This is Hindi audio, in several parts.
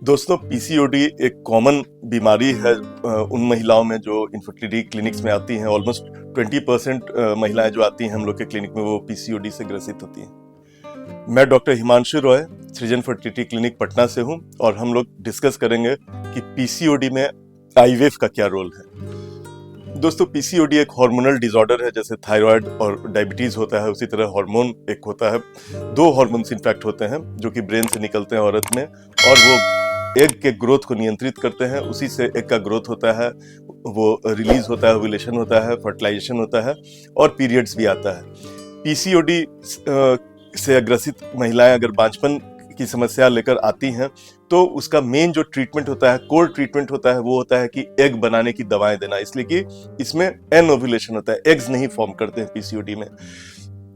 दोस्तों, पीसीओडी एक कॉमन बीमारी है उन महिलाओं में जो इनफर्टिलिटी क्लिनिक्स में आती हैं। ऑलमोस्ट 20% महिलाएं जो आती हैं हम लोग के क्लिनिक में वो पीसीओडी से ग्रसित होती हैं। मैं डॉक्टर हिमांशु रॉय सृजन फर्टिलिटी क्लिनिक पटना से हूं और हम लोग डिस्कस करेंगे कि पीसीओडी में आईवीएफ का क्या रोल है। दोस्तों, पीसीओडी एक हार्मोनल डिसऑर्डर है। जैसे थायराइड और डायबिटीज होता है उसी तरह हार्मोन एक होता है। दो हार्मोन्स इनफैक्ट होते हैं जो कि ब्रेन से निकलते हैं औरत में, और वो एग के ग्रोथ को नियंत्रित करते हैं। उसी से एग का ग्रोथ होता है, वो रिलीज होता है, ओव्यूलेशन होता है, फर्टिलाइजेशन होता है और पीरियड्स भी आता है। पीसीओडी से ग्रसित महिलाएं अगर बांझपन की समस्या लेकर आती हैं तो उसका मेन जो ट्रीटमेंट होता है, कोर ट्रीटमेंट होता है, वो होता है कि एग बनाने की दवाएं देना, इसलिए कि इसमें एन ओव्यूलेशन होता है, एग्स नहीं फॉर्म करते हैं पीसीओडी में।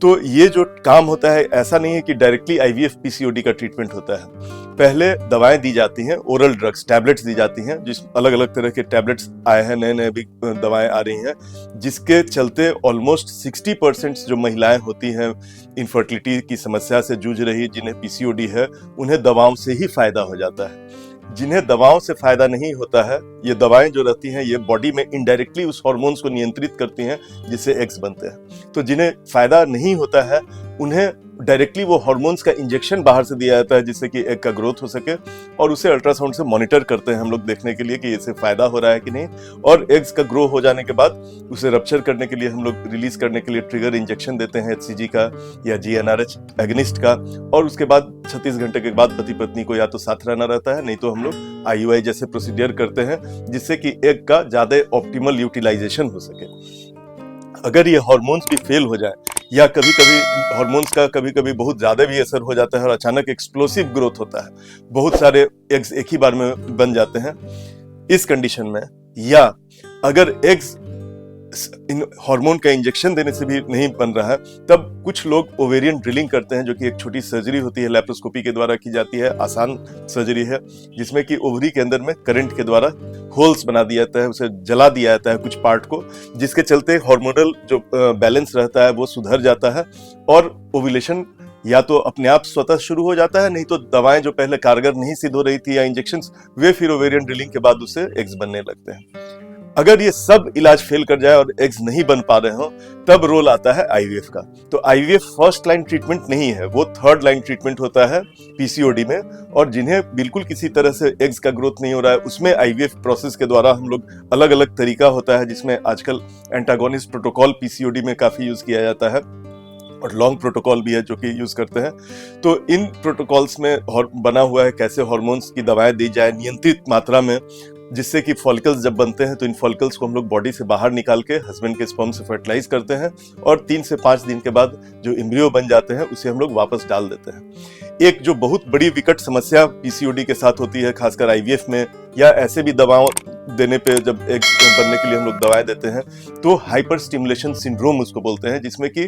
तो ये जो काम होता है, ऐसा नहीं है कि डायरेक्टली आईवीएफ पीसीओडी का ट्रीटमेंट होता है। पहले दवाएं दी जाती हैं, ओरल ड्रग्स, टैबलेट्स दी जाती हैं, जिस अलग अलग तरह के टैबलेट्स आए हैं, नए नए भी दवाएं आ रही हैं, जिसके चलते ऑलमोस्ट 60% जो महिलाएं होती हैं इनफर्टिलिटी की समस्या से जूझ रही, जिन्हें पीसीओडी है, उन्हें दवाओं से ही फायदा हो जाता है। जिन्हें दवाओं से फायदा नहीं होता है, ये दवाएं जो रहती हैं ये बॉडी में इनडायरेक्टली उस हार्मोन्स को नियंत्रित करती हैं जिससे एग्स बनते हैं। तो जिन्हें फायदा नहीं होता है उन्हें डायरेक्टली वो हार्मोन्स का इंजेक्शन बाहर से दिया जाता है जिससे कि एग का ग्रोथ हो सके, और उसे अल्ट्रासाउंड से मॉनिटर करते हैं हम लोग देखने के लिए कि इससे फायदा हो रहा है कि नहीं। और एग्स का ग्रो हो जाने के बाद उसे रप्चर करने के लिए हम लोग रिलीज करने के लिए ट्रिगर इंजेक्शन देते हैं HCG का या GnRH एगनिस्ट का, और उसके बाद 36 घंटे के बाद पति पत्नी को या तो साथ रहना रहता है, नहीं तो हम लोग IUI जैसे प्रोसीजर करते हैं जिससे कि एग का ज्यादा ऑप्टिमल यूटिलाइजेशन हो सके। अगर ये हार्मोन्स भी फेल हो जाए या कभी कभी हार्मोन्स का कभी कभी बहुत ज्यादा भी असर हो जाता है और अचानक एक्सप्लोसिव ग्रोथ होता है, बहुत सारे एग्स एक ही बार में बन जाते हैं, इस कंडीशन में, या अगर एग्स इन हार्मोन का इंजेक्शन देने से भी नहीं बन रहा है, तब कुछ लोग ओवेरियन ड्रिलिंग करते हैं, जो कि एक छोटी सर्जरी होती है, लैप्रोस्कोपी के द्वारा की जाती है, आसान सर्जरी है, जिसमें कि ओवरी के अंदर में करंट के द्वारा होल्स बना दिया जाता है, उसे जला दिया जाता है कुछ पार्ट को, जिसके चलते हार्मोनल जो बैलेंस रहता है वो सुधर जाता है और ओव्यूलेशन या तो अपने आप स्वतः शुरू हो जाता है, नहीं तो दवाएं जो पहले कारगर नहीं सिद्ध हो रही थी या इंजेक्शंस, वे फिर ओवेरियन ड्रिलिंग के बाद उससे एग्स बनने लगते हैं। अगर ये सब इलाज फेल कर जाए और एग्स नहीं बन पा रहे हो, तब रोल आता है आईवीएफ का। तो आईवीएफ फर्स्ट लाइन ट्रीटमेंट नहीं है, वो थर्ड लाइन ट्रीटमेंट होता है पीसीओडी में। और जिन्हें बिल्कुल किसी तरह से एग्स का ग्रोथ नहीं हो रहा है, उसमें आईवीएफ प्रोसेस के द्वारा हम लोग अलग अलग तरीका होता है, जिसमें आजकल एंटागोनिस्ट प्रोटोकॉल पीसीओडी में काफी यूज किया जाता है और लॉन्ग प्रोटोकॉल भी है जो कि यूज करते हैं। तो इन प्रोटोकॉल्स में बना हुआ है कैसे हार्मोन्स की दवाएं दी जाए नियंत्रित मात्रा में, जिससे कि फॉलिकल्स जब बनते हैं तो इन फॉलिकल्स को हम लोग बॉडी से बाहर निकाल के हस्बैंड के स्पर्म से फर्टिलाइज करते हैं, और 3 से 5 दिन के बाद जो एम्ब्रियो बन जाते हैं उसे हम लोग वापस डाल देते हैं। एक जो बहुत बड़ी विकट समस्या पीसीओडी के साथ होती है, खासकर आईवीएफ में या ऐसे भी दवाओं देने पे, जब एग बनने के लिए हम लोग दवाएं देते हैं, तो हाइपर स्टिमुलेशन सिंड्रोम उसको बोलते हैं, जिसमें कि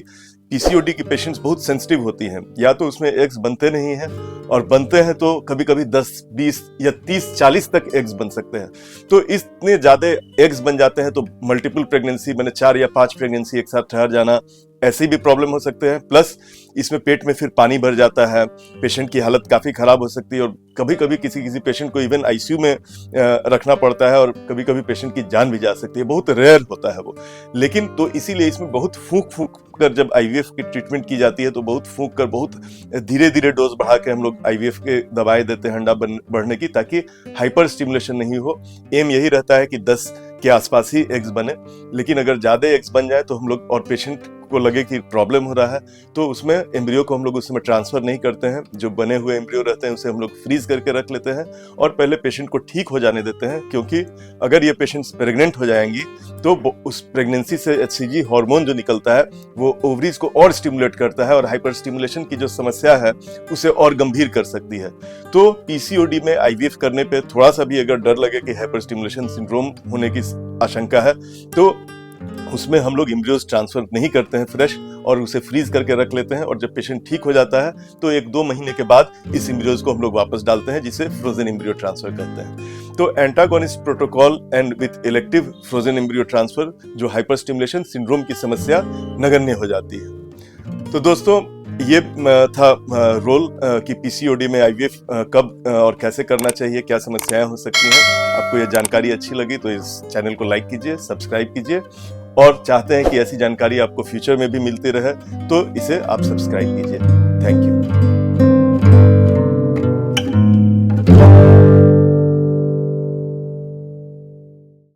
पीसीओडी की पेशेंट्स बहुत सेंसिटिव होती हैं, या तो उसमें एग्स बनते नहीं हैं, और बनते हैं तो कभी कभी 10, 20 या 30, 40 तक एग्स बन सकते हैं। तो इतने ज्यादा एग्स बन जाते हैं तो मल्टीपल प्रेगनेंसी, मैंने 4 या 5 प्रेगनेंसी एक साथ ठहर जाना, ऐसे भी प्रॉब्लम हो सकते हैं। प्लस इसमें पेट में फिर पानी भर जाता है, पेशेंट की हालत काफी खराब हो सकती है, और कभी कभी किसी पेशेंट को इवन आईसीयू में रखना पड़ता है, और कभी कभी पेशेंट की जान भी जा सकती है। बहुत रेयर होता है वो, लेकिन तो इसीलिए इसमें बहुत फूंक कर जब आईवीएफ की ट्रीटमेंट की जाती है तो बहुत फूंक कर, बहुत धीरे धीरे डोज बढ़ा के हम लोग आईवीएफ के दवाएं देते हैं अंडा बढ़ने की, ताकि हाइपर स्टिमुलेशन नहीं हो। एम यही रहता है कि 10 के आसपास ही एग्स बने, लेकिन अगर ज्यादा एग्स बन जाए तो हम लोग, और पेशेंट को लगे कि प्रॉब्लम हो रहा है, तो उसमें एम्ब्रियो को हम लोग उस समय ट्रांसफर नहीं करते हैं। जो बने हुए एम्ब्रियो रहते हैं उसे हम लोग फ्रीज करके रख लेते हैं और पहले पेशेंट को ठीक हो जाने देते हैं, क्योंकि अगर ये पेशेंट्स प्रेग्नेंट हो जाएंगी तो उस प्रेगनेंसी से HCG हार्मोन जो निकलता है वो ओवरीज को और स्टिमुलेट करता है, और हाइपर स्टिमुलेशन की जो समस्या है उसे और गंभीर कर सकती है। तो पीसीओडी में आईवीएफ करने पे थोड़ा सा भी अगर डर लगे कि हाइपर स्टिमुलेशन सिंड्रोम होने की आशंका है, तो उसमें हम लोग एम्ब्रियोज ट्रांसफर नहीं करते हैं फ्रेश, और उसे फ्रीज करके रख लेते हैं, और जब पेशेंट ठीक हो जाता है तो 1-2 महीने के बाद इस एम्ब्रियोज को हम लोग वापस डालते हैं, जिसे फ्रोजन एम्ब्रियो ट्रांसफर कहते हैं। तो antagonist protocol and with elective frozen embryo transfer जो हाइपर स्टिमुलेशन सिंड्रोम की समस्या नगण्य हो जाती है। तो दोस्तों, ये था रोल कि पीसीओडी में आईवीएफ कब और कैसे करना चाहिए, क्या समस्याएं हो सकती हैं। आपको ये जानकारी अच्छी लगी तो इस चैनल को लाइक कीजिए, सब्सक्राइब कीजिए, और चाहते हैं कि ऐसी जानकारी आपको फ्यूचर में भी मिलती रहे तो इसे आप सब्सक्राइब कीजिए। Thank you.